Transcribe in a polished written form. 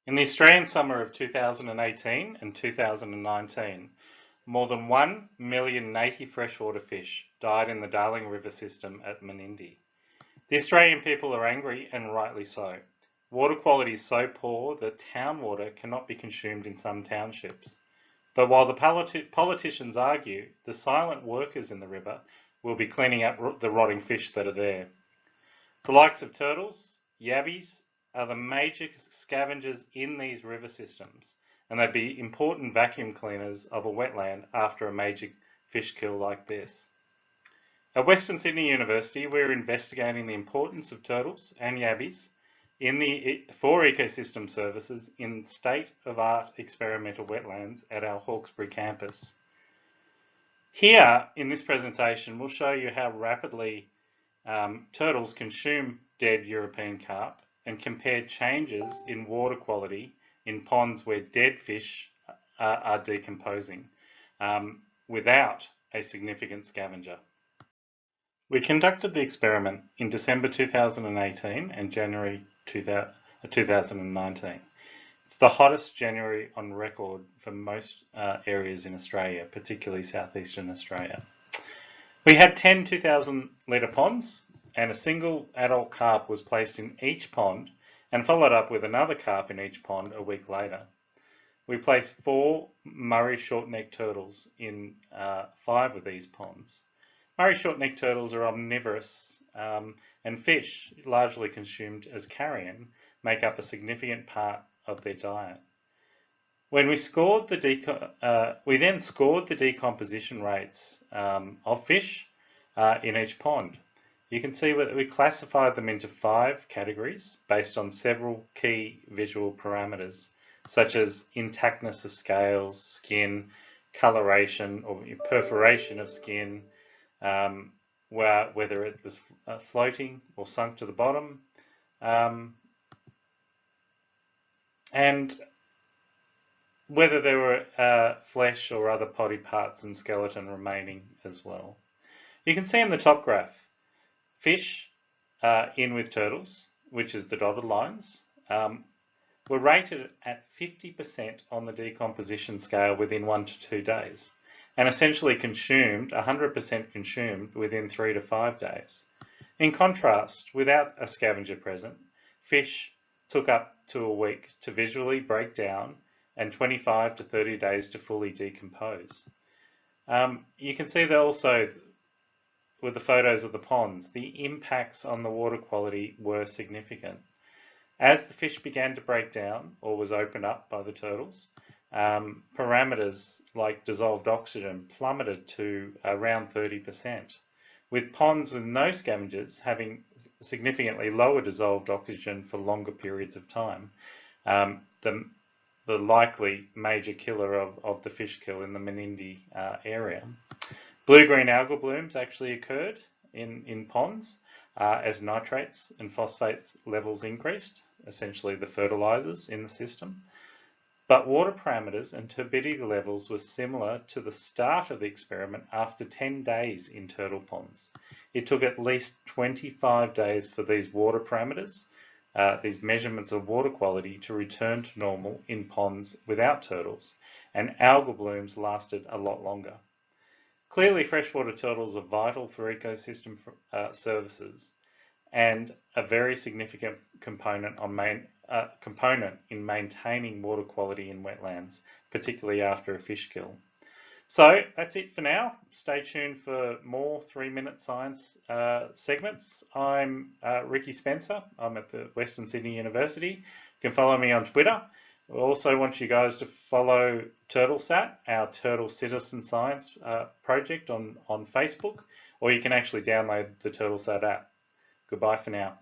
In the Australian summer of 2018 and 2019, more than 1 million native freshwater fish died in the Darling River system at Menindee. The Australian people are angry, and rightly so. Water quality is so poor that town water cannot be consumed in some townships. But while the politicians argue, the silent workers in the river will be cleaning up the rotting fish that are there. The likes of turtles, yabbies, are the major scavengers in these river systems, and they'd be important vacuum cleaners of a wetland after a major fish kill like this. At Western Sydney University, we're investigating the importance of turtles and yabbies for ecosystem services in state-of-art experimental wetlands at our Hawkesbury campus. Here, in this presentation, we'll show you how rapidly turtles consume dead European carp and compare changes in water quality in ponds where dead fish are decomposing without a significant scavenger. We conducted the experiment in December 2018 and January 2019. It's the hottest January on record for most areas in Australia, particularly southeastern Australia. We had 10 2,000 litre ponds, and a single adult carp was placed in each pond and followed up with another carp in each pond a week later. We placed 4 Murray short-necked turtles in 5 of these ponds. Murray short-necked turtles are omnivorous, and fish, largely consumed as carrion, make up a significant part of their diet. When we scored we then scored the decomposition rates of fish in each pond. You can see that we classified them into 5 categories based on several key visual parameters, such as intactness of scales, skin, coloration or perforation of skin, whether it was floating or sunk to the bottom, and whether there were flesh or other body parts and skeleton remaining as well. You can see in the top graph, fish in with turtles, which is the dotted lines, were rated at 50% on the decomposition scale within 1 to 2 days, and essentially 100% consumed within 3 to 5 days. In contrast, without a scavenger present, fish took up to a week to visually break down and 25 to 30 days to fully decompose. You can see that also with the photos of the ponds, the impacts on the water quality were significant. As the fish began to break down or was opened up by the turtles, parameters like dissolved oxygen plummeted to around 30%, with ponds with no scavengers having significantly lower dissolved oxygen for longer periods of time, the likely major killer of the fish kill in the Menindee area. Blue-green algal blooms actually occurred in ponds as nitrates and phosphates levels increased, essentially the fertilizers in the system. But water parameters and turbidity levels were similar to the start of the experiment after 10 days in turtle ponds. It took at least 25 days for these water parameters, these measurements of water quality, to return to normal in ponds without turtles, and algal blooms lasted a lot longer. Clearly, freshwater turtles are vital for ecosystem services and a very significant component in maintaining water quality in wetlands, particularly after a fish kill. So that's it for now. Stay tuned for more 3-minute science segments. I'm Ricky Spencer. I'm at the Western Sydney University. You can follow me on Twitter. We also want you guys to follow TurtleSat, our Turtle Citizen Science project on Facebook, or you can actually download the TurtleSat app. Goodbye for now.